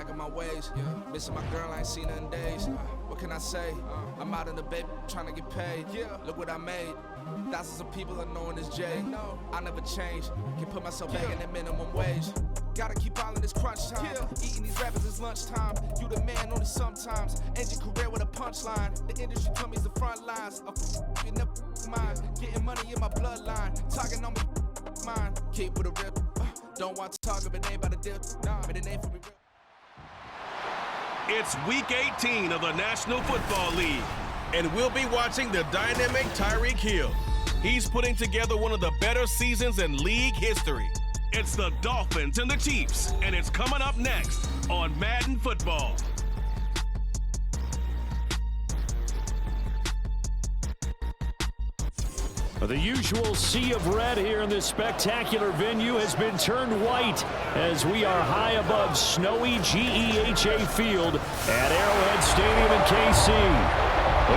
back on my ways. Missing my girl, I ain't seen her in days. What can I say? I'm out in the baby trying to get paid. Look what I made. Thousands of people are knowing this Jay. I never change. Can put myself back in the minimum wage. Gotta keep all in this crunch time. Eating these rappers is lunchtime. You the man only sometimes. End your career with a punchline. The industry told me it's the front lines. You never mind. Getting money in my bloodline. Talking on me, mine. Keep with a rip. Don't want to talk if it ain't about a dip. But it ain't for me. It's Week 18 of the National Football League, and we'll be watching the dynamic Tyreek Hill. He's putting together one of the better seasons in league history. It's the Dolphins and the Chiefs, and it's coming up next on Madden Football. The usual sea of red here in this spectacular venue has been turned white as we are high above snowy GEHA Field at Arrowhead Stadium in KC.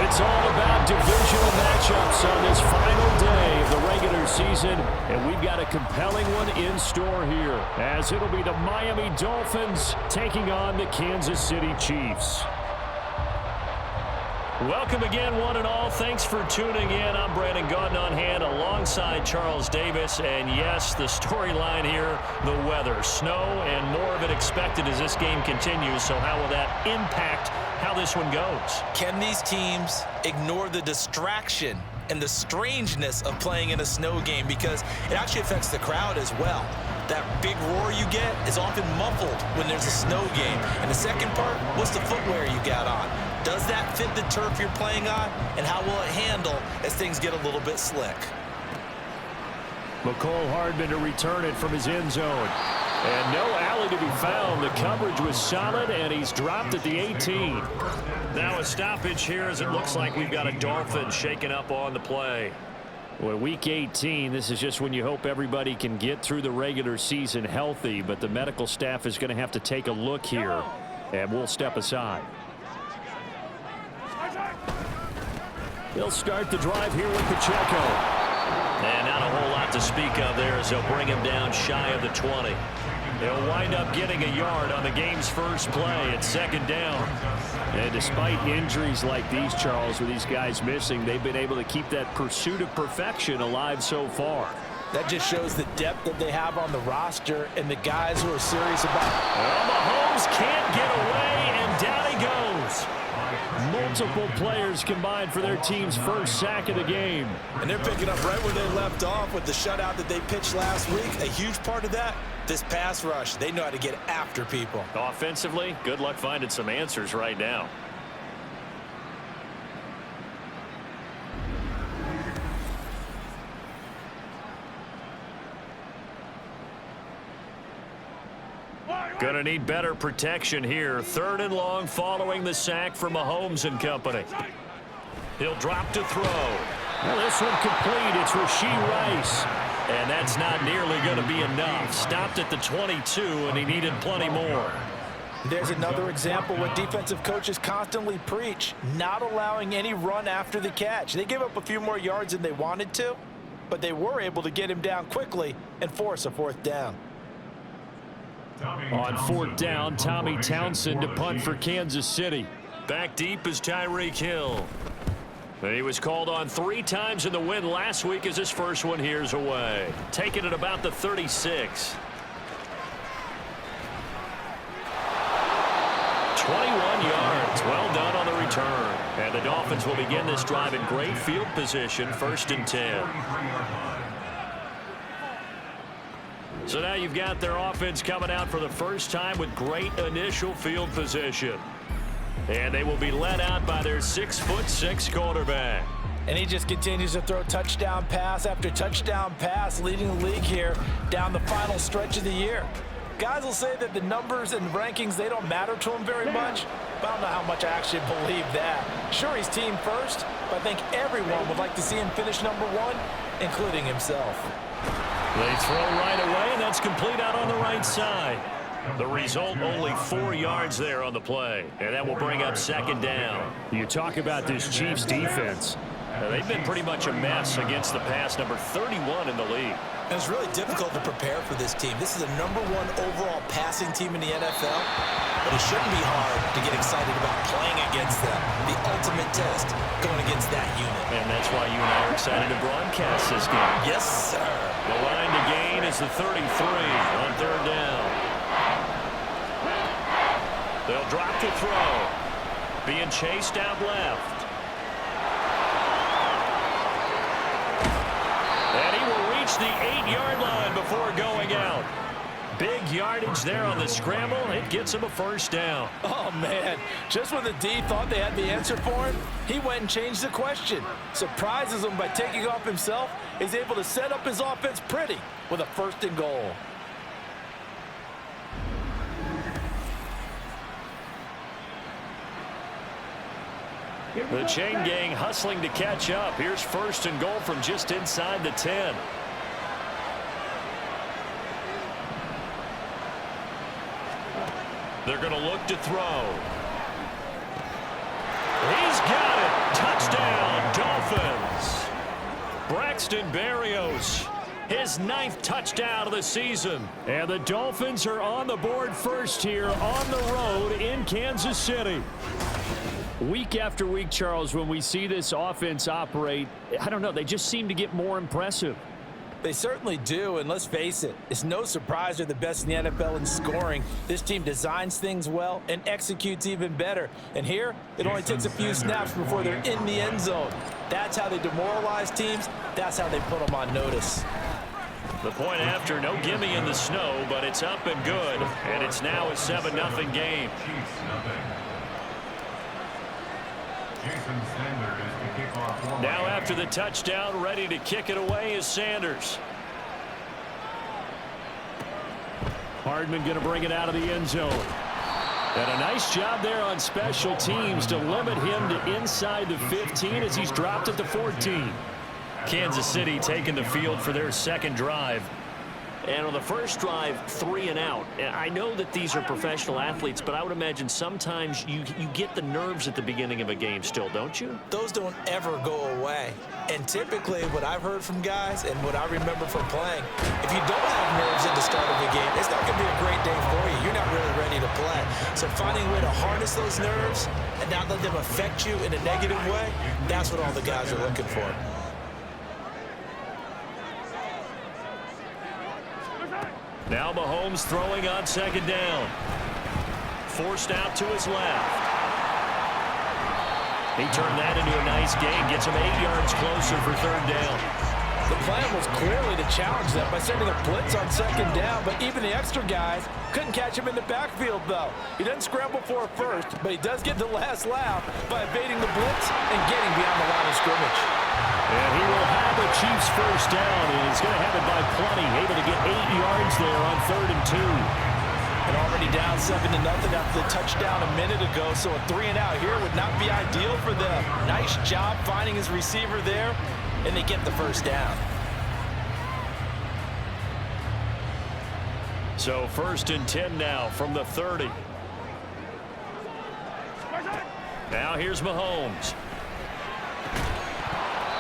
It's all about divisional matchups on this final day of the regular season, and we've got a compelling one in store here, as it'll be the Miami Dolphins taking on the Kansas City Chiefs. Welcome again, one and all. Thanks for tuning in. I'm Brandon Gaudin on hand alongside Charles Davis. And yes, the storyline here, the weather. Snow and more of it expected as this game continues. So how will that impact how this one goes? Can these teams ignore the distraction and the strangeness of playing in a snow game? Because it actually affects the crowd as well. That big roar you get is often muffled when there's a snow game. And the second part, what's the footwear you got on? Does that fit the turf you're playing on? And how will it handle as things get a little bit slick? McCole Hardman to return it from his end zone. And no alley to be found. The coverage was solid, and he's dropped at the 18. Now a stoppage here as it looks like we've got a Dolphin shaken up on the play. Well, Week 18, this is just when you hope everybody can get through the regular season healthy, but the medical staff is going to have to take a look here, and we'll step aside. He'll start the drive here with Pacheco. And not a whole lot to speak of there as they'll bring him down shy of the 20. They'll wind up getting a yard on the game's first play at second down. And despite injuries like these, Charles, with these guys missing, they've been able to keep that pursuit of perfection alive so far. That just shows the depth that they have on the roster and the guys who are serious about it. Well, Mahomes can't get away, and down he goes. Multiple players combined for their team's first sack of the game. And they're picking up right where they left off with the shutout that they pitched last week. A huge part of that, this pass rush. They know how to get after people. Offensively, good luck finding some answers right now. Gonna need better protection here. Third and long following the sack from Mahomes and company. He'll drop to throw. Well, this one complete. It's Rashee Rice. And that's not nearly going to be enough. Stopped at the 22, and he needed plenty more. There's another example what defensive coaches constantly preach, not allowing any run after the catch. They gave up a few more yards than they wanted to, but they were able to get him down quickly and force a fourth down. On fourth down, Tommy Townsend to punt for Kansas City. Back deep is Tyreek Hill. He was called on 3 times in the win last week as his first one here's away. Taking it about the 36. 21 yards. Well done on the return. And the Dolphins will begin this drive in great field position, 1st and 10. So now you've got their offense coming out for the first time with great initial field position. And they will be led out by their 6'6" quarterback. And he just continues to throw touchdown pass after touchdown pass, leading the league here down the final stretch of the year. Guys will say that the numbers and rankings, they don't matter to him very much, but I don't know how much I actually believe that. Sure, he's team first, but I think everyone would like to see him finish #1, including himself. They throw right away, and that's complete out on the right side. The result, only 4 yards there on the play, and that will bring up second down. You talk about this Chiefs defense. They've been pretty much a mess against the pass, number 31 in the league. And it's really difficult to prepare for this team. This is the #1 overall passing team in the NFL, but it shouldn't be hard to get excited about playing against them. The ultimate test going against that unit. And that's why you and I are excited to broadcast this game. Yes, sir. The line to gain is the 33 on 3rd down. They'll drop to throw. Being chased out left. And he will reach the 8-yard line before going out. Big yardage there on the scramble. It gets him a 1st down. Oh, man. Just when the D thought they had the answer for him, he went and changed the question. Surprises him by taking off himself. He's able to set up his offense pretty with a 1st and goal. The chain gang hustling to catch up. Here's 1st and goal from just inside the 10. They're going to look to throw. He's got it. Touchdown, Dolphins. Braxton Berrios, his 9th touchdown of the season. And the Dolphins are on the board first here on the road in Kansas City. Week after week, Charles, when we see this offense operate, I don't know, they just seem to get more impressive. They certainly do, and let's face it, it's no surprise they're the best in the NFL in scoring. This team designs things well and executes even better. And here, it only takes a few snaps before they're in the end zone. That's how they demoralize teams. That's how they put them on notice. The point after, no gimme in the snow, but it's up and good, and it's now a 7-0 game. Now after the touchdown, ready to kick it away is Sanders. Hardman going to bring it out of the end zone. And a nice job there on special teams to limit him to inside the 15 as he's dropped at the 14. Kansas City taking the field for their 2nd drive. And on the first drive, 3 and out. And I know that these are professional athletes, but I would imagine sometimes you get the nerves at the beginning of a game still, don't you? Those don't ever go away. And typically what I've heard from guys and what I remember from playing, if you don't have nerves at the start of the game, it's not going to be a great day for you. You're not really ready to play. So finding a way to harness those nerves and not let them affect you in a negative way, that's what all the guys are looking for. Now Mahomes throwing on 2nd down. Forced out to his left. He turned that into a nice gain. Gets him 8 yards closer for 3rd down. The plan was clearly to challenge them by sending a blitz on 2nd down, but even the extra guys couldn't catch him in the backfield, though. He doesn't scramble for a 1st, but he does get the last laugh by evading the blitz and getting beyond the line of scrimmage. And he will have the Chiefs 1st down, and he's going to have it by plenty, able to get 8 yards there on 3rd and 2. And already down 7-0 after the touchdown a minute ago, so a 3 and out here would not be ideal for them. Nice job finding his receiver there, and they get the 1st down. So 1st and 10 now from the 30. Now here's Mahomes.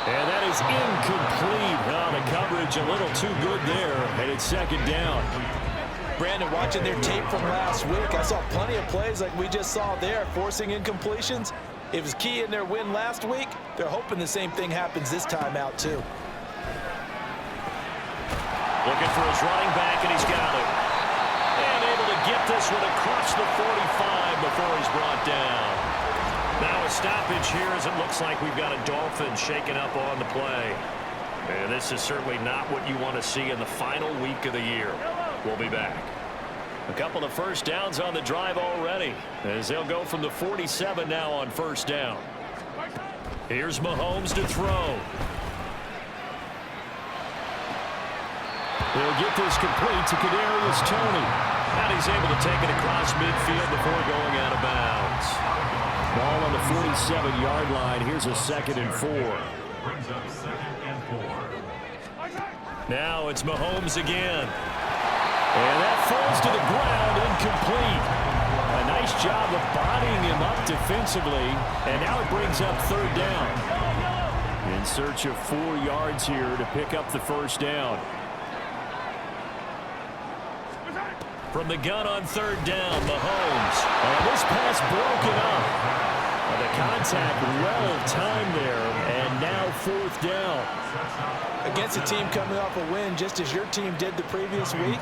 And that is incomplete. Oh, the coverage a little too good there, and it's 2nd down. Brandon, watching their tape from last week, I saw plenty of plays like we just saw there, forcing incompletions. It was key in their win last week. They're hoping the same thing happens this time out, too. Looking for his running back, and he's got it. And able to get this one across the 45 before he's brought down. Now a stoppage here as it looks like we've got a Dolphin shaking up on the play. And this is certainly not what you want to see in the final week of the year. We'll be back. A couple of 1st downs on the drive already as they'll go from the 47 now on 1st down. Here's Mahomes to throw. He'll get this complete to Kadarius Toney. And he's able to take it across midfield before going out of bounds. Ball on the 47-yard line. Here's a 2nd and 4. Brings up 2nd and 4. Now it's Mahomes again. And that falls to the ground, incomplete. A nice job of bodying him up defensively. And now it brings up 3rd down. In search of 4 yards here to pick up the 1st down. From the gun on third down, Mahomes. And this pass broken up. The contact well-timed there, and now fourth down. Against a team coming off a win, just as your team did the previous week,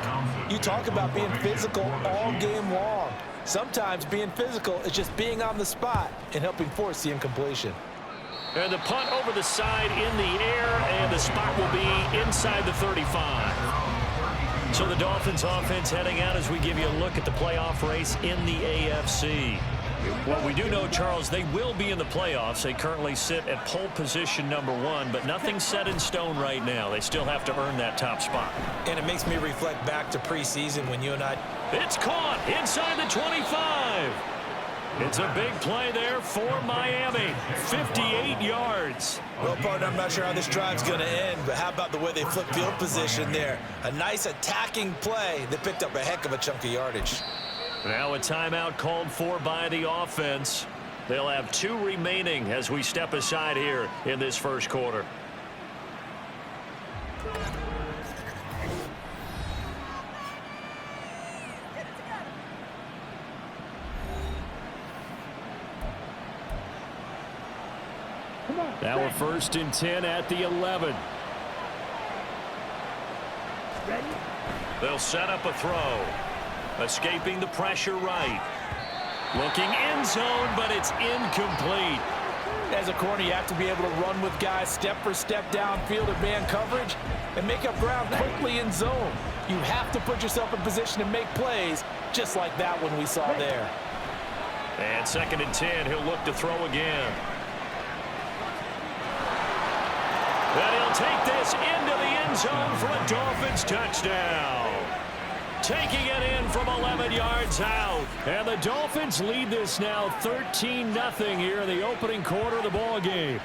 you talk about being physical all game long. Sometimes being physical is just being on the spot and helping force the incompletion. And the punt over the side in the air, and the spot will be inside the 35. So the Dolphins offense heading out as we give you a look at the playoff race in the AFC. Well, we do know, Charles, they will be in the playoffs. They currently sit at pole position number 1, but nothing's set in stone right now. They still have to earn that top spot. And it makes me reflect back to preseason when you and I... It's caught inside the 25. It's a big play there for Miami. 58 yards. Well, partner, I'm not sure how this drive's going to end, but how about the way they flipped field position there? A nice attacking play that picked up a heck of a chunk of yardage. Now a timeout called for by the offense. They'll have 2 remaining as we step aside here in this first quarter. Now a 1st and 10 at the 11. They'll set up a throw. Escaping the pressure right. Looking end zone, but it's incomplete. As a corner, you have to be able to run with guys step for step downfield in man coverage and make up ground quickly in zone. You have to put yourself in position to make plays, just like that one we saw there. And 2nd and 10, he'll look to throw again. And he'll take this into the end zone for a Dolphins touchdown. Taking it in from 11 yards out. And the Dolphins lead this now 13-0 here in the opening quarter of the ball game.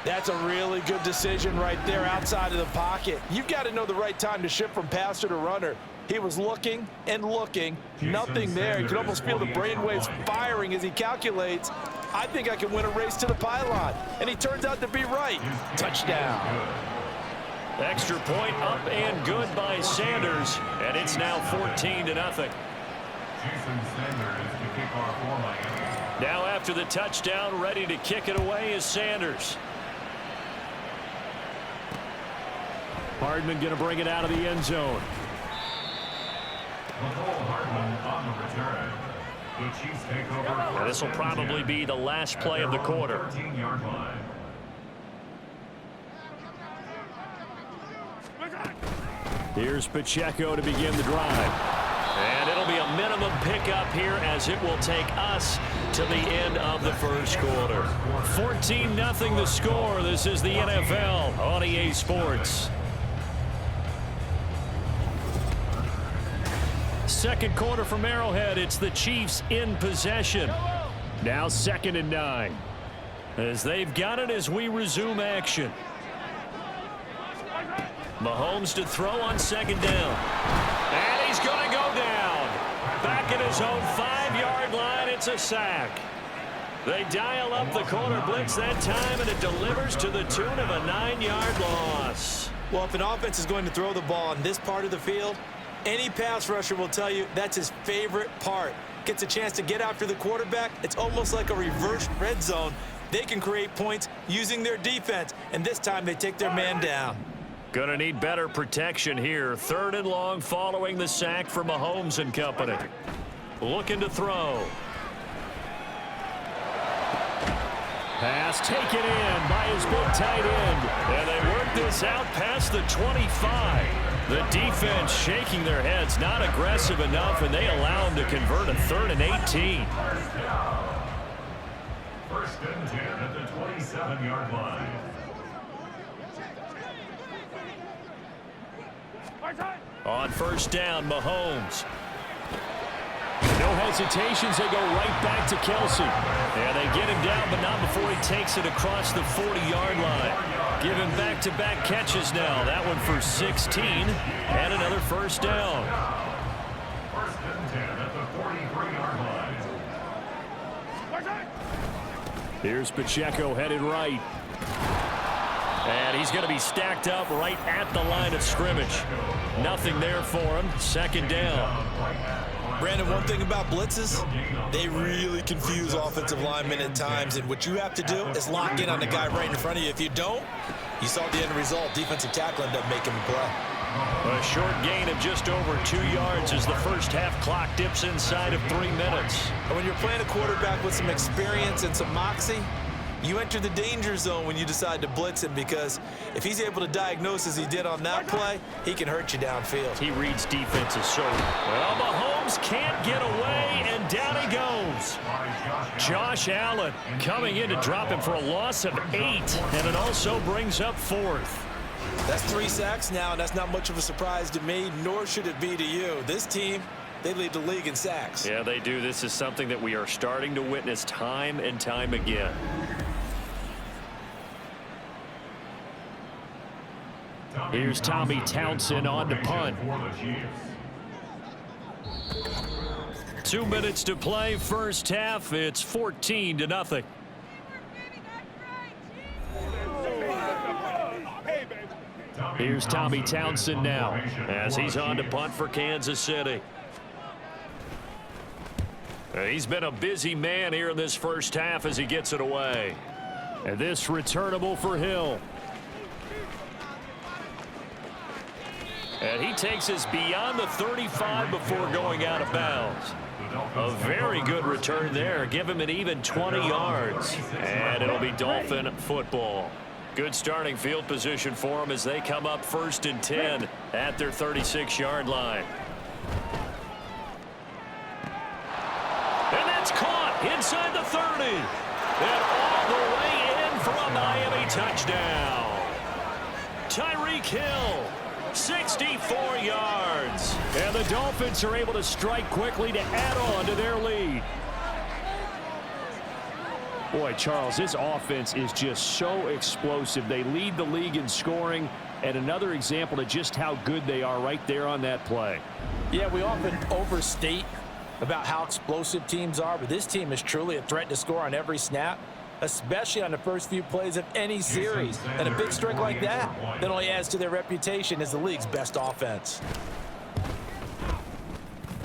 That's a really good decision right there outside of the pocket. You've got to know the right time to shift from passer to runner. He was looking and looking. Nothing there. You can almost feel the brainwaves firing as he calculates, I think I can win a race to the pylon. And he turns out to be right. Touchdown. Extra point up and good by Sanders. And it's now 14-0. Now after the touchdown, ready to kick it away is Sanders. Hardman going to bring it out of the end zone. Now this will probably be the last play of the quarter. Here's Pacheco to begin the drive. And it'll be a minimum pickup here as it will take us to the end of the first quarter. 14-0 the score. This is the NFL on EA Sports. Second quarter from Arrowhead. It's the Chiefs in possession. Now 2nd and 9. As they've got it as we resume action. Mahomes to throw on 2nd down. And he's going to go down. Back at his own 5-yard line. It's a sack. They dial up the corner blitz that time, and it delivers to the tune of a 9-yard loss. Well, if an offense is going to throw the ball in this part of the field, any pass rusher will tell you that's his favorite part. Gets a chance to get after the quarterback. It's almost like a reverse red zone. They can create points using their defense, and this time they take their man down. Gonna need better protection here. 3rd and long following the sack for Mahomes and company. Looking to throw. Pass taken in by his big tight end. And they work this out past the 25. The defense shaking their heads, not aggressive enough, and they allow him to convert a 3rd and 18. 1st and 10 at the 27-yard line. On 1st down, Mahomes. No hesitations. They go right back to Kelsey. And they get him down, but not before he takes it across the 40-yard line. Give him back-to-back catches now. That one for 16 and another 1st down. 1st and 10 at the 43-yard line. Here's Pacheco headed right. And he's going to be stacked up right at the line of scrimmage. Nothing there for him. Second down. Brandon, one thing about blitzes, they really confuse offensive linemen at times, and what you have to do is lock in on the guy right in front of you. If you don't, you saw the end result. Defensive tackle ended up making the play. A short gain of just over 2 yards as the first half clock dips inside of 3 minutes. And when you're playing a quarterback with some experience and some moxie, you enter the danger zone when you decide to blitz him, because if he's able to diagnose as he did on that play, he can hurt you downfield. He reads defenses so well. Mahomes can't get away, and down he goes. Josh Allen coming in to drop him for a loss of 8, and it also brings up 4th. That's 3 sacks now, and that's not much of a surprise to me, nor should it be to you. This team, they lead the league in sacks. Yeah, they do. This is something that we are starting to witness time and time again. Here's Tommy Townsend on to punt. 2 minutes to play, first half. It's 14-0. Here's Tommy Townsend now as he's on to punt for Kansas City. He's been a busy man here in this first half as he gets it away. And this returnable for Hill. And he takes us beyond the 35 before going out of bounds. A very good return there. Give him an even 20 yards. And it'll be Dolphin football. Good starting field position for them as they come up 1st and 10 at their 36-yard line. And that's caught inside the 30. And all the way in for a Miami touchdown. Tyreek Hill, 64 yards. And the Dolphins are able to strike quickly to add on to their lead. Boy, Charles, this offense is just so explosive. They lead the league in scoring, and another example of just how good they are right there on that play. Yeah, we often overstate about how explosive teams are, but this team is truly a threat to score on every snap, especially on the first few plays of any series. And a big streak like that only adds to their reputation as the league's best offense.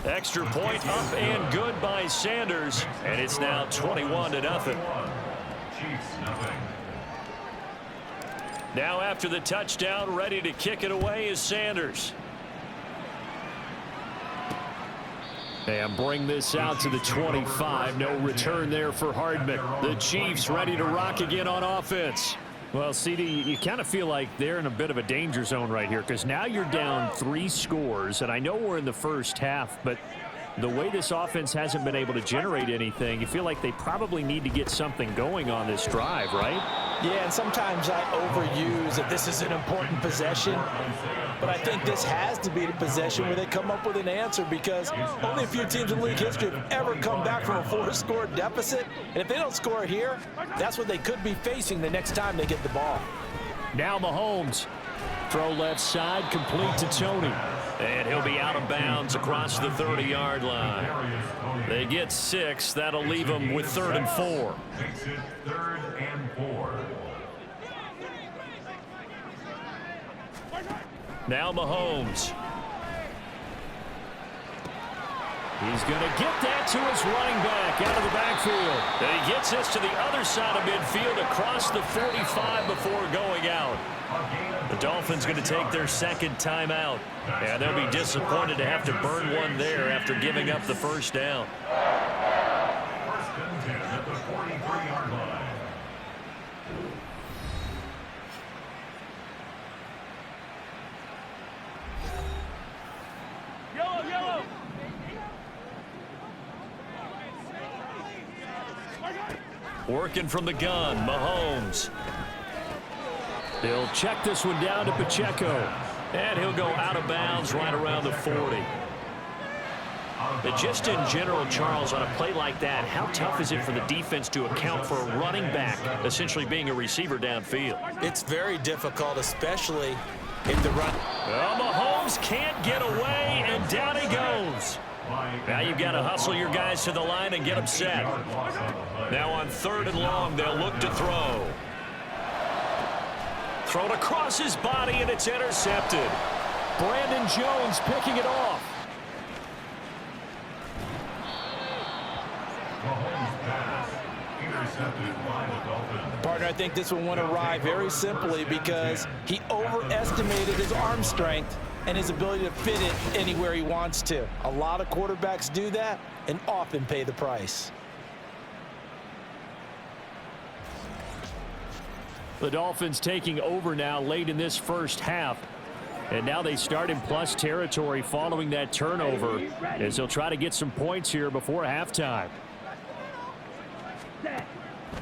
Extra point up and good by Sanders, and it's now 21-0. Now after the touchdown, ready to kick it away is Sanders. And bring this out to the 25. No return there for Hardman. The Chiefs ready to rock again on offense. Well, CD, you kind of feel like they're in a bit of a danger zone right here because now you're down 3 scores, and I know we're in the first half, but the way this offense hasn't been able to generate anything, you feel like they probably need to get something going on this drive, right? Yeah, and sometimes I overuse that this is an important possession, but I think this has to be the possession where they come up with an answer, because only a few teams in league history have ever come back from a 4-score deficit, and if they don't score here, that's what they could be facing the next time they get the ball. Now Mahomes. Throw left side, complete to Tony. And he'll be out of bounds across the 30-yard line. They get 6. That'll leave them with 3rd and 4. Exit 3rd and 4. Now Mahomes. He's going to get that to his running back out of the backfield. And he gets this to the other side of midfield across the 45 before going out. The Dolphins going to take their 2nd timeout. And they'll be disappointed to have to burn one there after giving up the first down. 1st and 10 at the 43-yard line. Yellow. Working from the gun, Mahomes. He'll check this one down to Pacheco. And he'll go out of bounds right around the 40. But just in general, Charles, on a play like that, how tough is it for the defense to account for a running back essentially being a receiver downfield? It's very difficult, especially if the run... Well, Mahomes can't get away, and down he goes. Now you've got to hustle your guys to the line and get them set. Now on 3rd and long, they'll look to throw. Thrown across his body, and it's intercepted. Brandon Jones picking it off. Mahomes' pass intercepted by the Dolphins. Partner, I think this one went awry very simply because he overestimated his arm strength and his ability to fit it anywhere he wants to. A lot of quarterbacks do that and often pay the price. The Dolphins taking over now late in this first half. And now they start in plus territory following that turnover as they'll try to get some points here before halftime.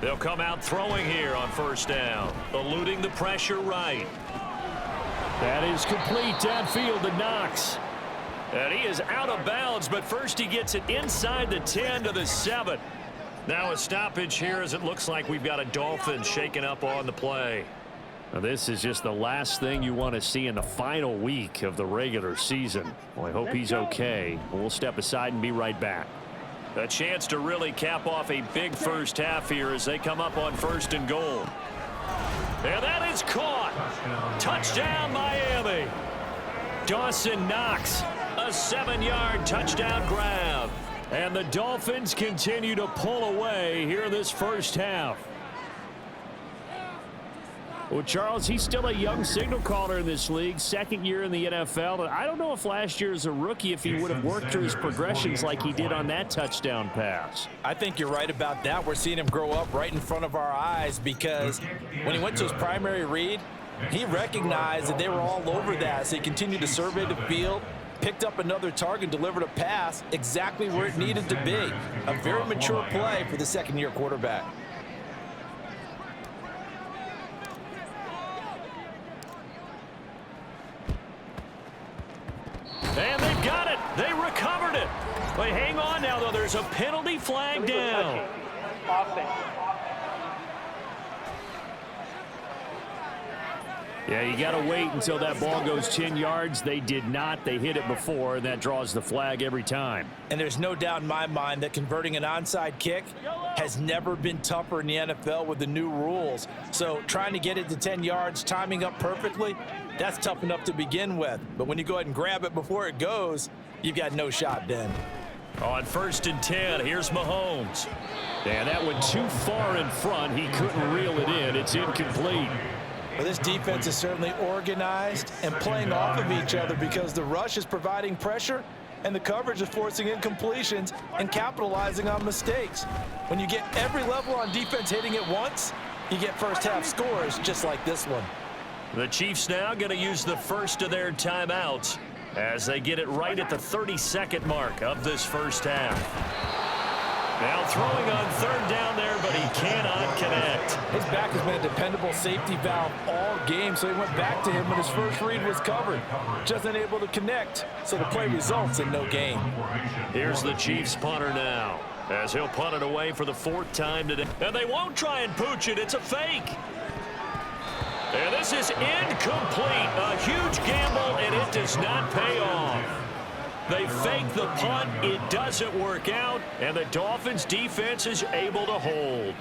They'll come out throwing here on first down, eluding the pressure right. That is complete downfield to Knox. And he is out of bounds, but first he gets it inside the 10 to the 7. Now a stoppage here as it looks like we've got a Dolphins shaking up on the play. Now this is just the last thing you want to see in the final week of the regular season. Well, I hope he's okay. We'll step aside and be right back. A chance to really cap off a big first half here as they come up on first and goal. And that is caught. Touchdown, Miami. Dawson Knox, a 7-yard touchdown grab. And the Dolphins continue to pull away here in this first half. Well, Charles, he's still a young signal caller in this league, second year in the NFL. And I don't know if last year as a rookie, if he would have worked through his progressions like he did on that touchdown pass. I think you're right about that. We're seeing him grow up right in front of our eyes because when he went to his primary read, he recognized that they were all over that. So he continued to survey the field, picked up another target, delivered a pass exactly where it needed to be. A very mature play for the second-year quarterback. And they've got it. They recovered it. But hang on now, though. There's a penalty flag down. Yeah, you got to wait until that ball goes 10 yards. They did not. They hit it before, and that draws the flag every time. And there's no doubt in my mind that converting an onside kick has never been tougher in the NFL with the new rules. So trying to get it to 10 yards, timing up perfectly, that's tough enough to begin with. But when you go ahead and grab it before it goes, you've got no shot then. On first and 10, here's Mahomes. And that went too far in front. He couldn't reel it in. It's incomplete. Well, this defense is certainly organized and playing off of each other because the rush is providing pressure and the coverage is forcing incompletions and capitalizing on mistakes. When you get every level on defense hitting it once, you get first half scores just like this one. The Chiefs now going to use the first of their timeouts as they get it right at the 32nd mark of this first half. Now throwing on third down there, but he cannot connect. His back has been a dependable safety valve all game, so he went back to him when his first read was covered. Just unable to connect, so the play results in no gain. Here's the Chiefs punter now, as he'll punt it away for the 4th time today. And they won't try and pooch it. It's a fake. And this is incomplete. A huge gamble, and it does not pay off. They fake the punt. It doesn't work out, and the Dolphins defense is able to hold.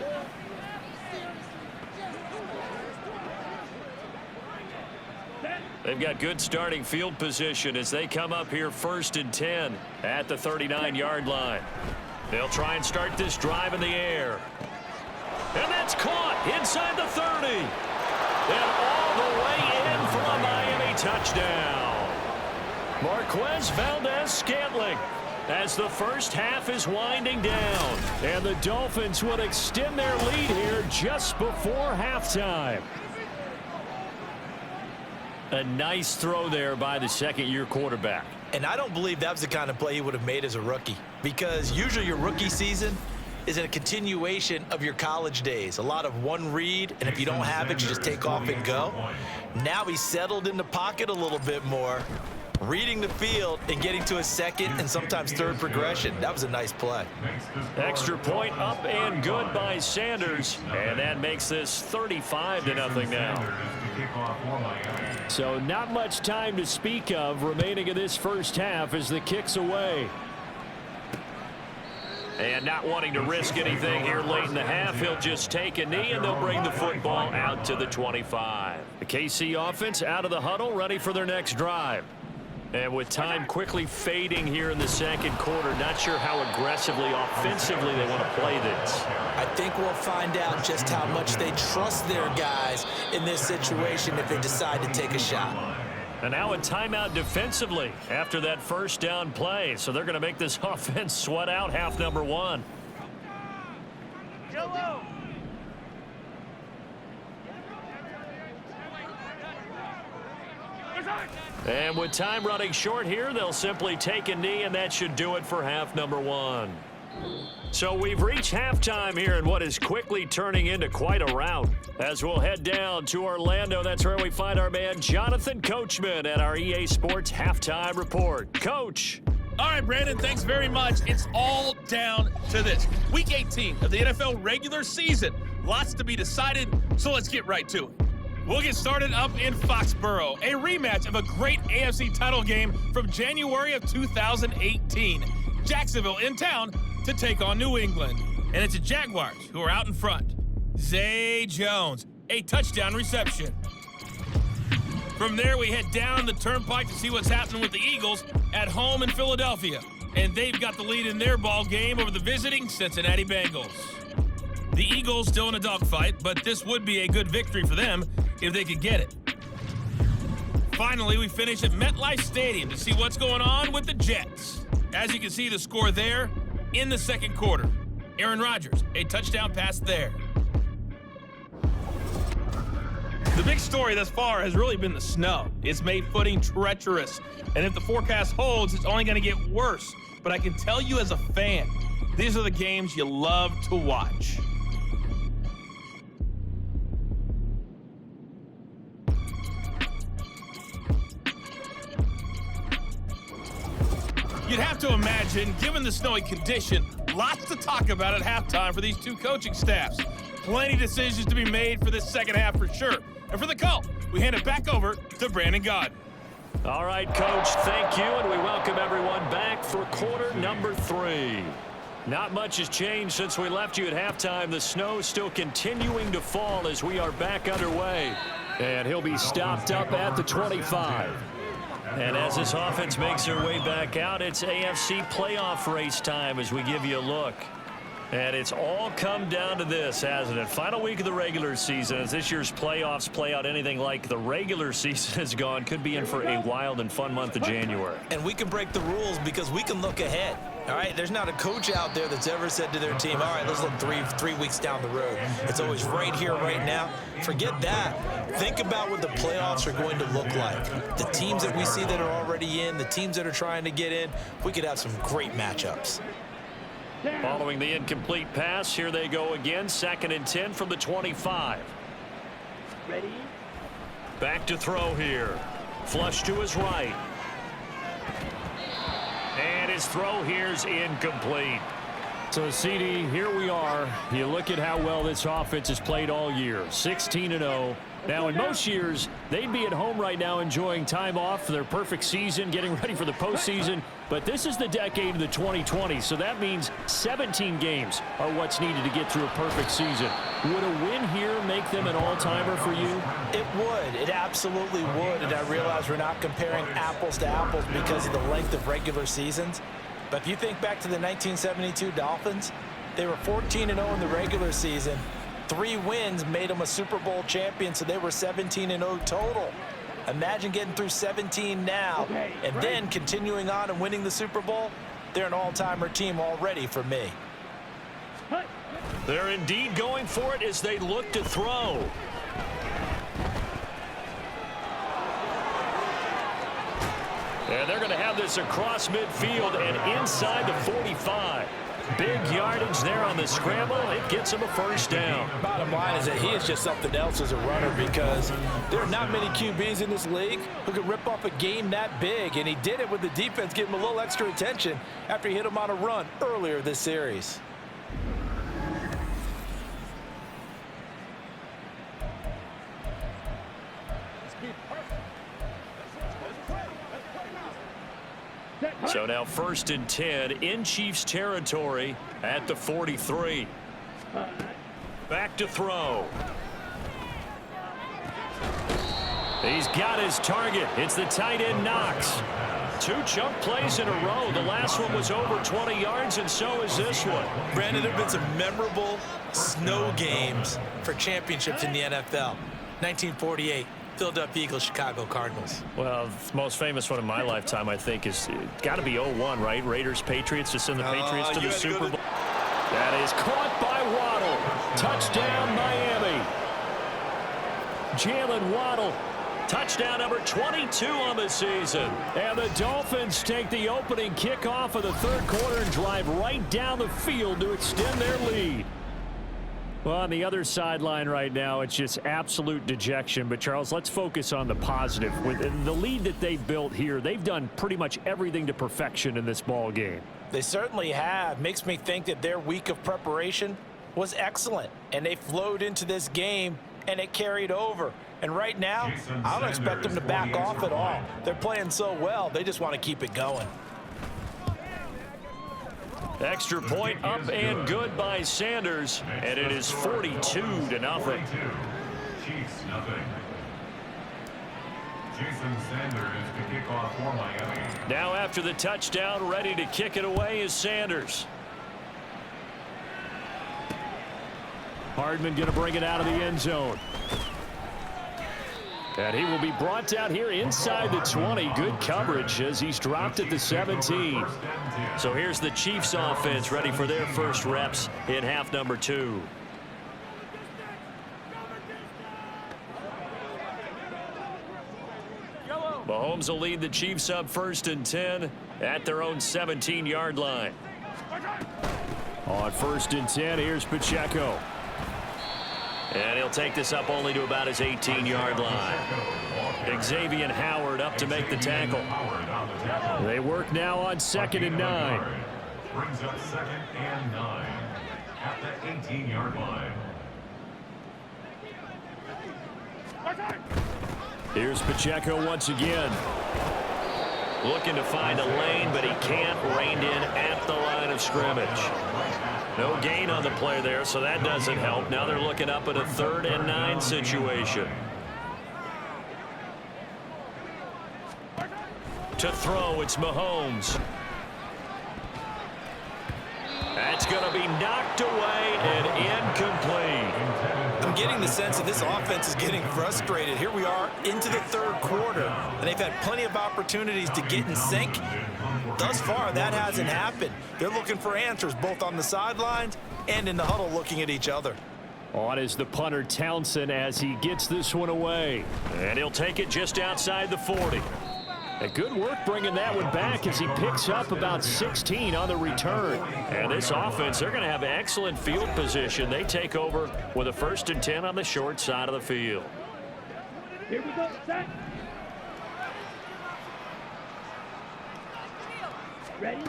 They've got good starting field position as they come up here first and 10 at the 39-yard line. They'll try and start this drive in the air. And that's caught inside the 30. And all the way in for a Miami touchdown. Marquez Valdez-Scantling as the first half is winding down. And the Dolphins will extend their lead here just before halftime. A nice throw there by the second-year quarterback. And I don't believe that was the kind of play he would have made as a rookie, because usually your rookie season is a continuation of your college days. A lot of one read, and if you don't have it, you just take off and go. Now he's settled in the pocket a little bit more, reading the field and getting to a second and sometimes third progression. That was a nice play. Extra point up and good by Sanders, and that makes this 35-0 now. So not much time to speak of remaining in this first half as the kick's away. And not wanting to risk anything here late in the half, he'll just take a knee, and they'll bring the football out to the 25. The KC offense out of the huddle, ready for their next drive. And with time quickly fading here in the second quarter, not sure how aggressively, offensively they want to play this. I think we'll find out just how much they trust their guys in this situation if they decide to take a shot. And now a timeout defensively after that first down play. So they're going to make this offense sweat out half number one. And with time running short here, they'll simply take a knee, and that should do it for half number one. So we've reached halftime here in what is quickly turning into quite a rout. As we'll head down to Orlando, that's where we find our man Jonathan Coachman at our EA Sports Halftime Report. Coach. All right, Brandon, thanks very much. It's all down to this. Week 18 of the NFL regular season. Lots to be decided, so let's get right to it. We'll get started up in Foxborough, a rematch of a great AFC title game from January of 2018. Jacksonville in town to take on New England. And it's the Jaguars who are out in front. Zay Jones, a touchdown reception. From there, we head down the turnpike to see what's happening with the Eagles at home in Philadelphia. And they've got the lead in their ball game over the visiting Cincinnati Bengals. The Eagles still in a dogfight, but this would be a good victory for them if they could get it. Finally, we finish at MetLife Stadium to see what's going on with the Jets. As you can see, the score there in the second quarter. Aaron Rodgers, a touchdown pass there. The big story thus far has really been the snow. It's made footing treacherous, and if the forecast holds, it's only going to get worse. But I can tell you as a fan, these are the games you love to watch. You'd have to imagine, given the snowy condition, lots to talk about at halftime for these two coaching staffs. Plenty decisions to be made for this second half for sure. And for the call, we hand it back over to Brandon Gaudin. All right, Coach, thank you, and we welcome everyone back for quarter number 3. Not much has changed since we left you at halftime. The snow still continuing to fall as we are back underway. And he'll be stopped up at the 25. And as this offense makes their way back out, it's AFC playoff race time as we give you a look. And it's all come down to this, hasn't it? Final week of the regular season. As this year's playoffs play out anything like the regular season has gone, could be in for a wild and fun month of January. And we can break the rules because we can look ahead. All right, there's not a coach out there that's ever said to their team, all right, let's look three weeks down the road. It's always right here, right now. Forget that. Think about what the playoffs are going to look like. The teams that we see that are already in, the teams that are trying to get in, we could have some great matchups. Following the incomplete pass, here they go again. 2nd and 10 from the 25. Ready? Back to throw here. Flush to his right. And his throw here's incomplete. So, CD, here we are. You look at how well this offense has played all year. 16-0. Now, in most years, they'd be at home right now enjoying time off for their perfect season, getting ready for the postseason. But this is the decade of the 2020s, so that means 17 games are what's needed to get through a perfect season. Would a win here make them an all-timer for you? It would. It absolutely would. And I realize we're not comparing apples to apples because of the length of regular seasons. But if you think back to the 1972 Dolphins, they were 14-0 in the regular season. 3 wins made them a Super Bowl champion, so they were 17-0 total. Imagine getting through 17 now and then continuing on and winning the Super Bowl. They're an all-timer team already for me. They're indeed going for it as they look to throw. And they're going to have this across midfield and inside the 45. Big yardage there on the scramble. It gets him a first down. Bottom line is that he is just something else as a runner because there are not many QBs in this league who can rip off a game that big, and he did it with the defense giving him a little extra attention after he hit him on a run earlier this series. So now 1st and 10 in Chiefs territory at the 43. Back to throw. He's got his target. It's the tight end Knox. 2 chunk plays in a row. The last one was over 20 yards, and so is this one. Brandon, there have been some memorable snow games for championships in the NFL. 1948, Philadelphia Eagles, Chicago Cardinals. Well, the most famous one in my lifetime, I think, is got to be 01, right? Raiders, Patriots, to send the Patriots to the Super Bowl. That is caught by Waddle. Touchdown, Miami. Jalen Waddle. Touchdown number 22 on the season. And the Dolphins take the opening kickoff of the 3rd quarter and drive right down the field to extend their lead. Well, on the other sideline right now, it's just absolute dejection. But, Charles, let's focus on the positive. With the lead that they've built here, they've done pretty much everything to perfection in this ball game. They certainly have. Makes me think that their week of preparation was excellent. And they flowed into this game, and it carried over. And right now, I don't expect them to back off at all. They're playing so well, they just want to keep it going. Extra point up and good by Sanders, and it is 42-0. Chiefs nothing. Jason Sanders to kick off for Miami. Now after the touchdown, ready to kick it away is Sanders. Hardman going to bring it out of the end zone. And he will be brought down here inside the 20. Good coverage as he's dropped at the 17. So here's the Chiefs offense ready for their first reps in half number 2. Mahomes will lead the Chiefs up 1st and 10 at their own 17-yard line. On 1st and 10, here's Pacheco. And he'll take this up only to about his 18-yard line. Xavier Howard up to make the tackle. They work now on 2nd and 9. Brings up 2nd and 9 at the 18-yard line. Here's Pacheco once again. Looking to find a lane, but he can't. Reined in at the line of scrimmage. No gain on the play there, so that doesn't help. Now they're looking up at a 3rd and 9 situation. To throw, it's Mahomes. That's going to be knocked away and incomplete. I'm getting the sense that this offense is getting frustrated. Here we are into the 3rd quarter, and they've had plenty of opportunities to get in sync. Thus far, that hasn't happened. They're looking for answers both on the sidelines and in the huddle looking at each other. On is the punter Townsend as he gets this one away. And he'll take it just outside the 40. A good work bringing that one back as he picks up about 16 on the return. And this offense, they're going to have excellent field position. They take over with a 1st and 10 on the short side of the field. Here we go, set. Ready?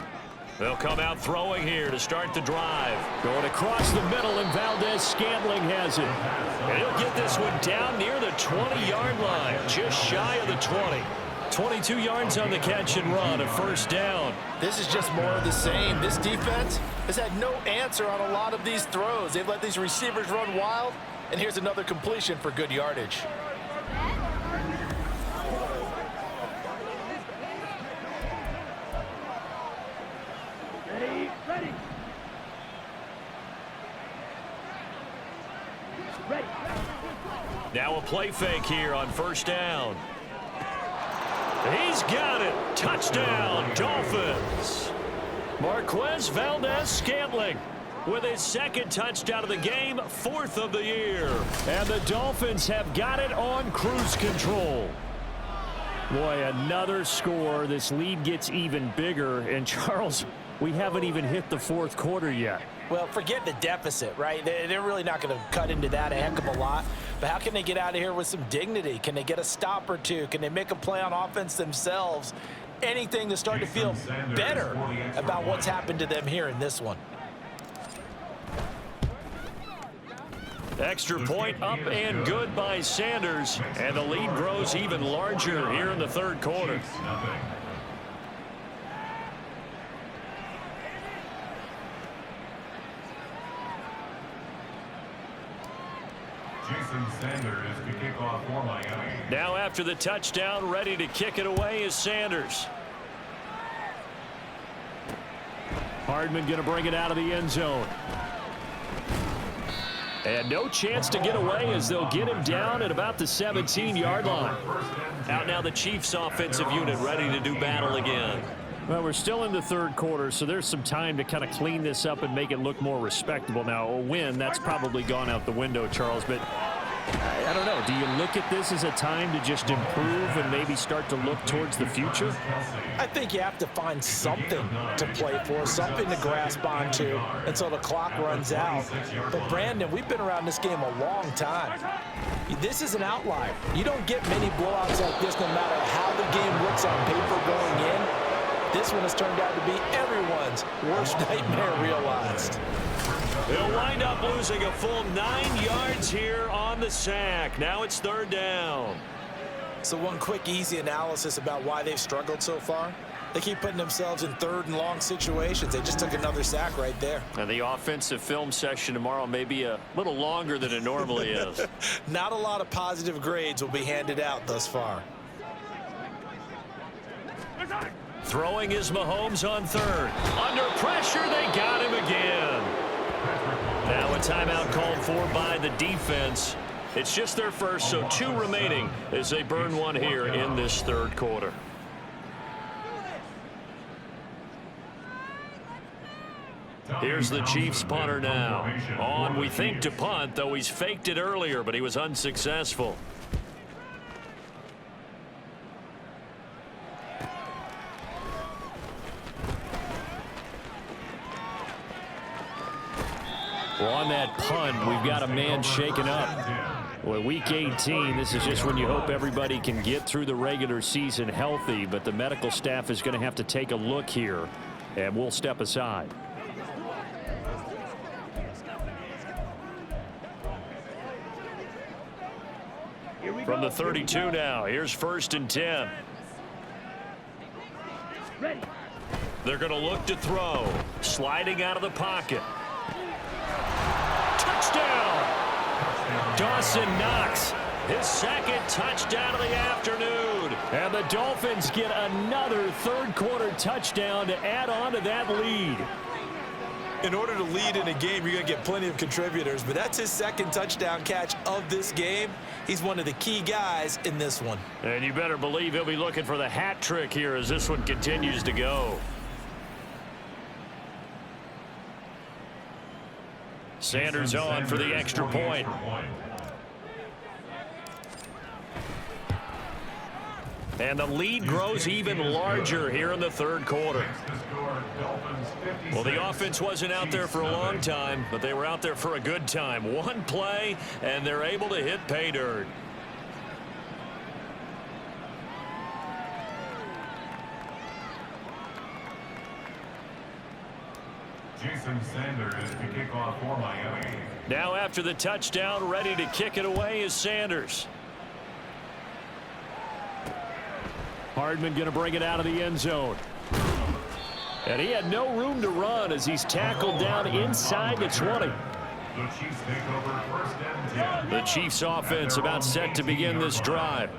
They'll come out throwing here to start the drive. Going across the middle, and Valdez-Scantling has it. And he'll get this one down near the 20-yard line, just shy of the 20. 22 yards on the catch and run, a 1st down. This is just more of the same. This defense has had no answer on a lot of these throws. They've let these receivers run wild, and here's another completion for good yardage. Ready, ready. Ready. Now a play fake here on 1st down. He's got it. Touchdown, Dolphins. Marquez Valdez-Scantling with his 2nd touchdown of the game, 4th of the year. And the Dolphins have got it on cruise control. Boy, another score. This lead gets even bigger. And, Charles, we haven't even hit the 4th quarter yet. Well, forget the deficit, right? They're really not going to cut into that a heck of a lot. But how can they get out of here with some dignity? Can they get a stop or two? Can they make a play on offense themselves? Anything to start to feel better about what's happened to them here in this one. Extra point up and good by Sanders. And the lead grows even larger here in the 3rd quarter. Jason Sanders to kick off for Miami. Now after the touchdown, ready to kick it away is Sanders. Hardman going to bring it out of the end zone. And no chance to get away as they'll get him down at about the 17-yard line. Out now the Chiefs offensive unit ready to do battle again. Well, we're still in the third quarter, so there's some time to kind of clean this up and make it look more respectable. Now, a win, that's probably gone out the window, Charles, but I don't know. Do you look at this as a time to just improve and maybe start to look towards the future? I think you have to find something to play for, something to grasp onto until the clock runs out. But, Brandon, we've been around this game a long time. This is an outlier. You don't get many blowouts like this no matter how the game looks on paper going in. This one has turned out to be everyone's worst nightmare realized. They'll wind up losing a full 9 yards here on the sack. Now it's third down. So one quick, easy analysis about why they've struggled so far. They keep putting themselves in third and long situations. They just took another sack right there. And the offensive film session tomorrow may be a little longer than it normally is. Not a lot of positive grades will be handed out thus far. Throwing is Mahomes on third. Under pressure, they got him again. Now a timeout called for by the defense. It's just their first, so 2 remaining as they burn one here in this third quarter. Here's the Chiefs punter now. On, we think, to punt, though he's faked it earlier, but he was unsuccessful. Well, on that punt, we've got a man shaken up. Well, week 18, this is just when you hope everybody can get through the regular season healthy, but the medical staff is going to have to take a look here, and we'll step aside. From the 32 now, here's 1st and 10. Ready. They're going to look to throw. Sliding out of the pocket. Touchdown! Dawson Knox, his 2nd touchdown of the afternoon. And the Dolphins get another third quarter touchdown to add on to that lead. In order to lead in a game, you're going to get plenty of contributors, but that's his 2nd touchdown catch of this game. He's one of the key guys in this one. And you better believe he'll be looking for the hat trick here as this one continues to go. Sanders on for the extra point. And the lead grows even larger here in the third quarter. Well, the offense wasn't out there for a long time, but they were out there for a good time. One play, and they're able to hit pay dirt. Jason Sanders to kick off for Miami. Now after the touchdown, ready to kick it away is Sanders. Hardman going to bring it out of the end zone. And he had no room to run as he's tackled down inside the 20. The Chiefs take over 1st and 10. The Chiefs offense about set to begin this drive.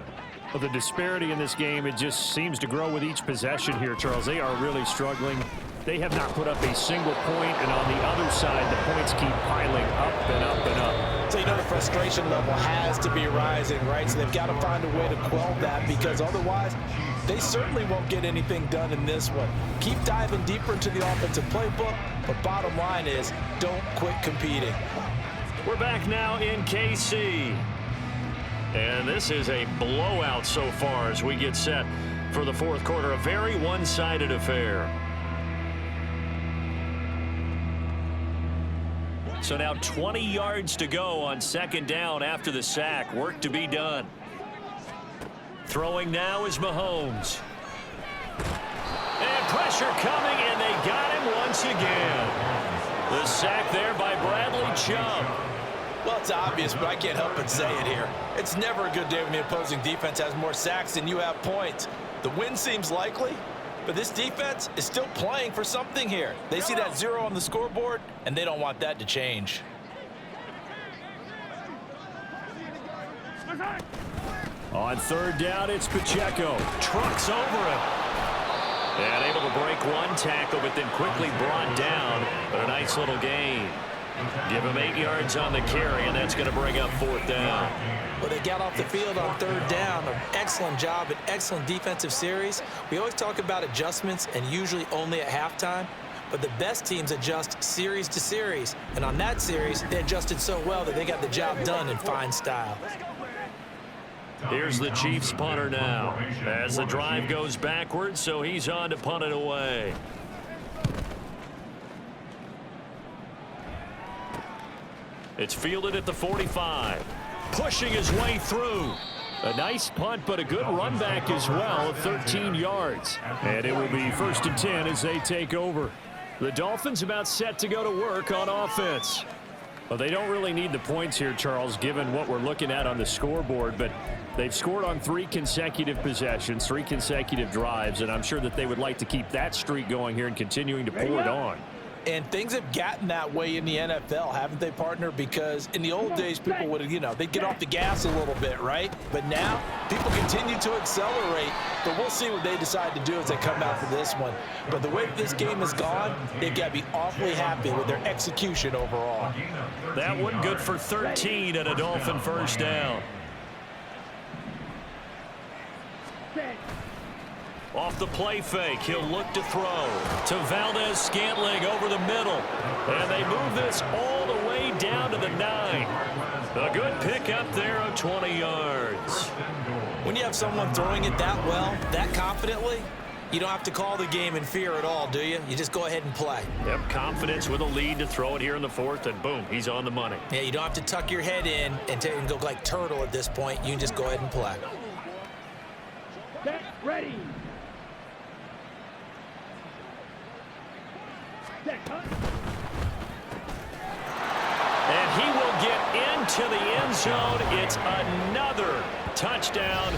Well, the disparity in this game, it just seems to grow with each possession here, Charles. They are really struggling. They have not put up a single point, and on the other side, the points keep piling up and up and up. So you know the frustration level has to be rising, right? So they've got to find a way to quell that, because otherwise they certainly won't get anything done in this one. Keep diving deeper into the offensive playbook, but bottom line is don't quit competing. We're back now in KC. And this is a blowout so far as we get set for the fourth quarter. A very one-sided affair. So now 20 yards to go on 2nd down after the sack. Work to be done. Throwing now is Mahomes. And pressure coming, and they got him once again. The sack there by Bradley Chubb. Well, it's obvious, but I can't help but say it here. It's never a good day when the opposing defense has more sacks than you have points. The win seems likely, but this defense is still playing for something here. They see that 0 on the scoreboard, and they don't want that to change. On third down, it's Pacheco. Trucks over him. And able to break one tackle, but then quickly brought down. But a nice little gain. Give him 8 yards on the carry, and that's going to bring up fourth down. Well, they got off the field on third down. An excellent job, an excellent defensive series. We always talk about adjustments, and usually only at halftime. But the best teams adjust series to series. And on that series, they adjusted so well that they got the job done in fine style. Here's the Chiefs punter now. As the drive goes backwards, so he's on to punt it away. It's fielded at the 45. Pushing his way through. A nice punt, but a good run back as well of 13 yards. And it will be 1st and 10 as they take over. The Dolphins about set to go to work on offense. Well, they don't really need the points here, Charles, given what we're looking at on the scoreboard, but they've scored on 3 consecutive possessions, 3 consecutive drives, and I'm sure that they would like to keep that streak going here and continuing to pour it on. And things have gotten that way in the NFL, haven't they, partner? Because in the old days, people would, they'd get off the gas a little bit, right? But now, people continue to accelerate. But we'll see what they decide to do as they come out for this one. But the way this game has gone, they've got to be awfully happy with their execution overall. That one good for 13 and a Dolphin first down. Off the play fake, he'll look to throw to Valdez-Scantling over the middle. And they move this all the way down to the 9. A good pick up there of 20 yards. When you have someone throwing it that well, that confidently, you don't have to call the game in fear at all, do you? You just go ahead and play. Yep, confidence with a lead to throw it here in the 4th, and boom, he's on the money. Yeah, you don't have to tuck your head in and go like turtle at this point. You can just go ahead and play. Get ready. And he will get into the end zone. It's another touchdown.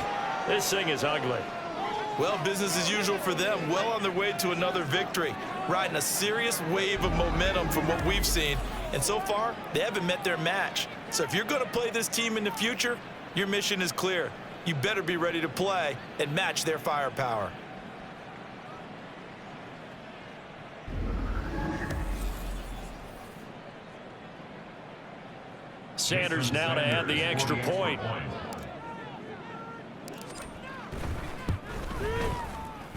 This thing is ugly. Well, business as usual for them. Well on their way to another victory. Riding a serious wave of momentum from what we've seen. And so far, they haven't met their match. So if you're going to play this team in the future, your mission is clear. You better be ready to play and match their firepower. Sanders now to add the extra point.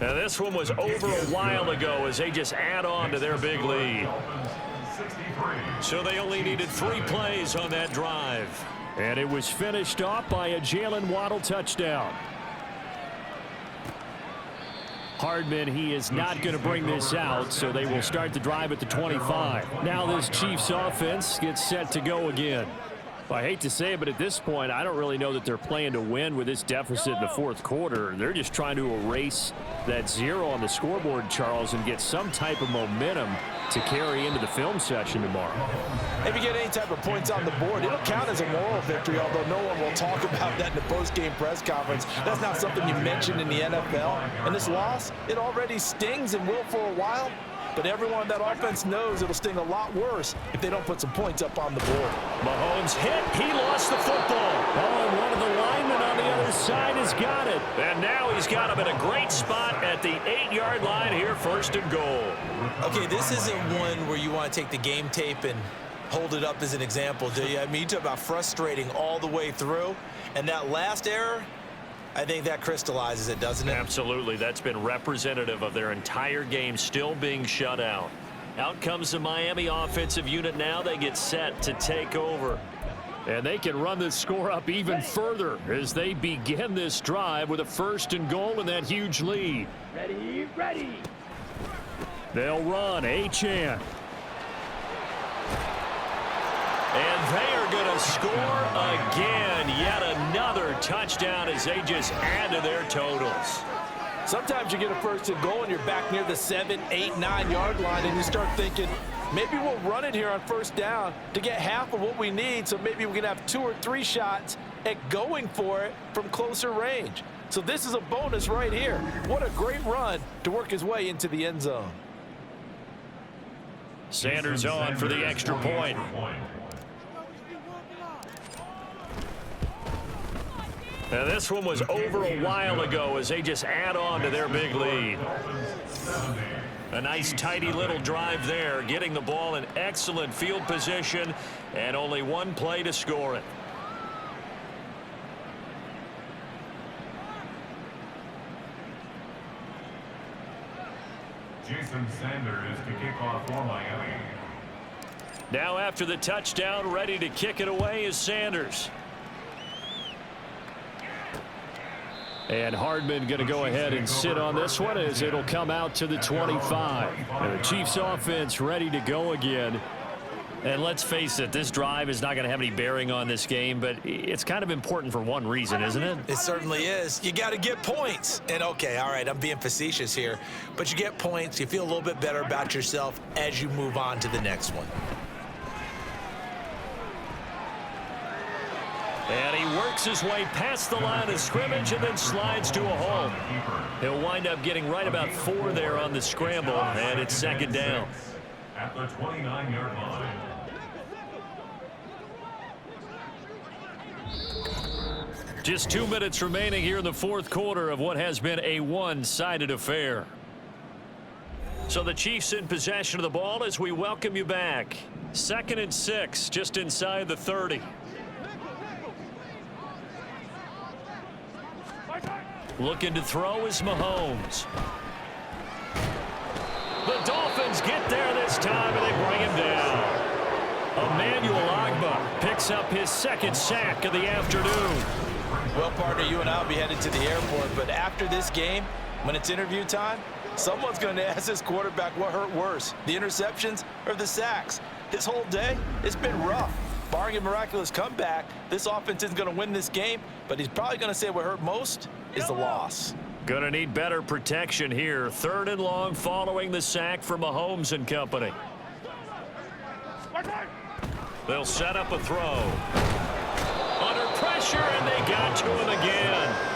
Now this one was over a while ago as they just add on to their big lead. So they only needed 3 plays on that drive. And it was finished off by a Jalen Waddle touchdown. Hardman, he is not going to bring this out, so they will start the drive at the 25. Now this Chiefs offense gets set to go again. I hate to say it, but at this point, I don't really know that they're playing to win with this deficit in the 4th quarter. They're just trying to erase that 0 on the scoreboard, Charles, and get some type of momentum to carry into the film session tomorrow. If you get any type of points on the board, it'll count as a moral victory, although no one will talk about that in the post-game press conference. That's not something you mentioned in the NFL. And this loss, it already stings and will for a while. But everyone on that offense knows it'll sting a lot worse if they don't put some points up on the board. Mahomes hit. He lost the football. Oh, and one of the linemen on the other side has got it. And now he's got him in a great spot at the 8-yard line here, 1st and goal. Okay, this isn't one where you want to take the game tape and hold it up as an example, do you? I mean, you talk about frustrating all the way through. And that last error, I think that crystallizes it, doesn't it? Absolutely. That's been representative of their entire game still being shut out. Out comes the Miami offensive unit now. They get set to take over. And they can run this score up even further as they begin this drive with a 1st and goal and that huge lead. Ready, ready. They'll run. Achane. And they are going to score again. Yet another touchdown as they just add to their totals. Sometimes you get a 1st and goal and you're back near the 7, 8, 9 yard line and you start thinking, maybe we'll run it here on 1st down to get half of what we need, so maybe we can have 2 or 3 shots at going for it from closer range. So this is a bonus right here. What a great run to work his way into the end zone. Sanders on for the extra point. And this one was over a while ago as they just add on to their big lead. A nice tidy little drive there, getting the ball in excellent field position and only one play to score it. Jason Sanders to kick off for Miami. Now after the touchdown, ready to kick it away is Sanders. And Hardman going to go ahead and sit on this one as it'll come out to the 25. And the Chiefs offense ready to go again. And let's face it, this drive is not going to have any bearing on this game, but it's kind of important for one reason, isn't it? It certainly is. You got to get points. And, okay, all right, I'm being facetious here, but you get points. You feel a little bit better about yourself as you move on to the next one. And he works his way past the line of scrimmage and then slides to a hole. He'll wind up getting right about 4 there on the scramble, and it's second down. At the 29-yard line. Just 2 minutes remaining here in the fourth quarter of what has been a one-sided affair. So the Chiefs in possession of the ball as we welcome you back. 2nd and 6, just inside the 30. Looking to throw is Mahomes. The Dolphins get there this time, and they bring him down. Emmanuel Ogbah picks up his 2nd sack of the afternoon. Well, partner, you and I will be headed to the airport, but after this game, when it's interview time, someone's going to ask this quarterback what hurt worse, the interceptions or the sacks. His whole day, it's been rough. Barring a miraculous comeback, this offense isn't going to win this game, but he's probably going to say what hurt most is the loss. Gonna need better protection here. 3rd and long following the sack for Mahomes and company. They'll set up a throw. Under pressure, and they got to him again.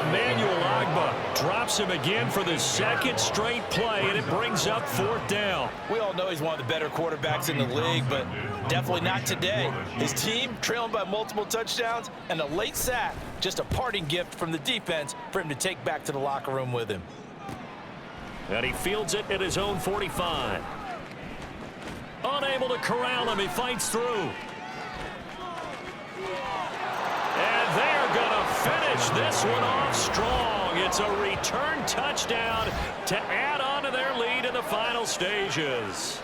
Emmanuel Ogbah drops him again for the 2nd straight play, and it brings up 4th down. We all know he's one of the better quarterbacks in the league, but definitely not today. His team trailing by multiple touchdowns and a late sack, just a parting gift from the defense for him to take back to the locker room with him. And he fields it at his own 45. Unable to corral him, he fights through. And they're going to finish this one off strong. It's a return touchdown to add on to their lead in the final stages.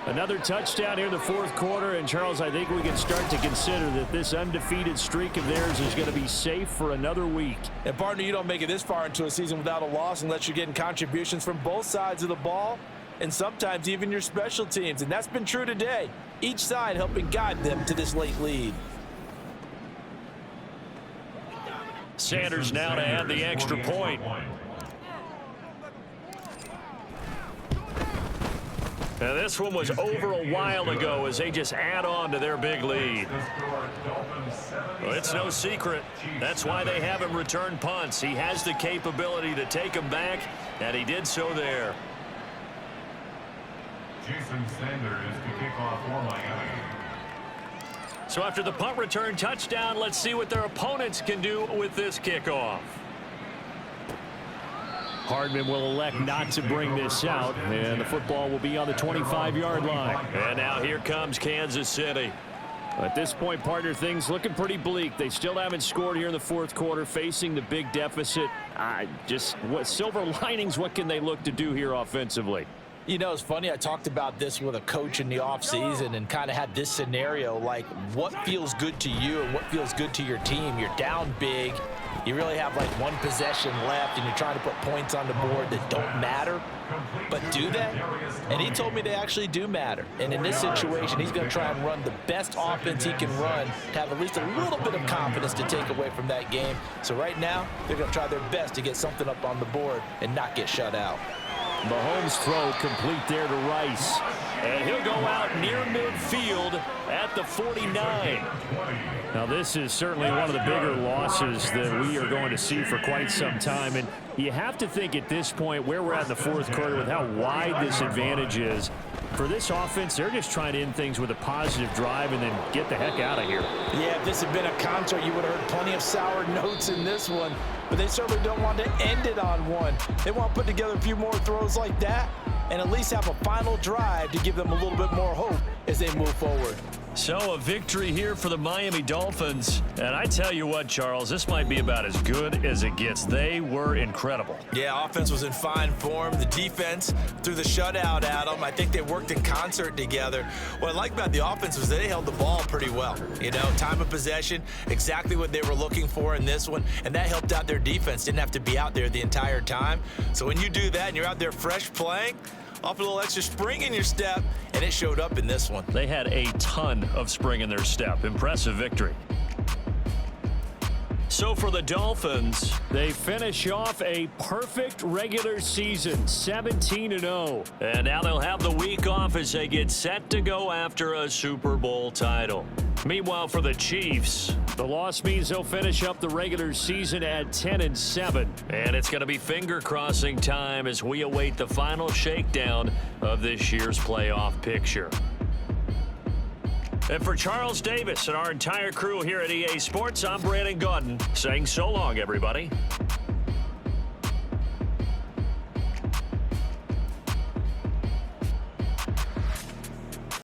Another touchdown here in the fourth quarter, and Charles, I think we can start to consider that this undefeated streak of theirs is going to be safe for another week. And partner, you don't make it this far into a season without a loss unless you're getting contributions from both sides of the ball and sometimes even your special teams, and that's been true today. Each side helping guide them to this late lead. Sanders now to add the extra point. Now this one was over a while ago as they just add on to their big lead. Well, it's no secret. That's why they have him return punts. He has the capability to take them back, and he did so there. Jason Sanders to kick off for Miami. So after the punt return touchdown, let's see what their opponents can do with this kickoff. Hardman will elect not to bring this out, and the football will be on the 25-yard line. And now here comes Kansas City. At this point, partner, things looking pretty bleak. They still haven't scored here in the fourth quarter, facing the big deficit. What silver linings, what can they look to do here offensively? You know, it's funny, I talked about this with a coach in the offseason and kind of had this scenario, like what feels good to you and what feels good to your team. You're down big. You really have like one possession left and you're trying to put points on the board that don't matter. But do they? And he told me they actually do matter. And in this situation, he's going to try and run the best offense he can run to have at least a little bit of confidence to take away from that game. So right now, they're going to try their best to get something up on the board and not get shut out. Mahomes' throw complete there to Rice. and he'll go out near midfield at the 49. Now, this is certainly one of the bigger losses that we are going to see for quite some time. And you have to think at this point where we're at in the fourth quarter with how wide this advantage is. For this offense, they're just trying to end things with a positive drive and then get the heck out of here. Yeah, if this had been a concert, you would have heard plenty of sour notes in this one. But they certainly don't want to end it on one. They want to put together a few more throws like that and at least have a final drive to give them a little bit more hope as they move forward. So a victory here for the Miami Dolphins. And I tell you what, Charles, this might be about as good as it gets. They were incredible. Yeah, offense was in fine form. The defense threw the shutout at them. I think they worked in concert together. What I like about the offense was they held the ball pretty well. You know, time of possession, exactly what they were looking for in this one. And that helped out their defense. Didn't have to be out there the entire time. So when you do that and you're out there fresh playing, off a little extra spring in your step, and it showed up in this one. They had a ton of spring in their step. Impressive victory. So for the Dolphins, they finish off a perfect regular season, 17-0. And now they'll have the week off as they get set to go after a Super Bowl title. Meanwhile, for the Chiefs, the loss means they'll finish up the regular season at 10-7. And it's going to be finger-crossing time as we await the final shakedown of this year's playoff picture. And for Charles Davis and our entire crew here at EA Sports, I'm Brandon Gaudin saying so long, everybody.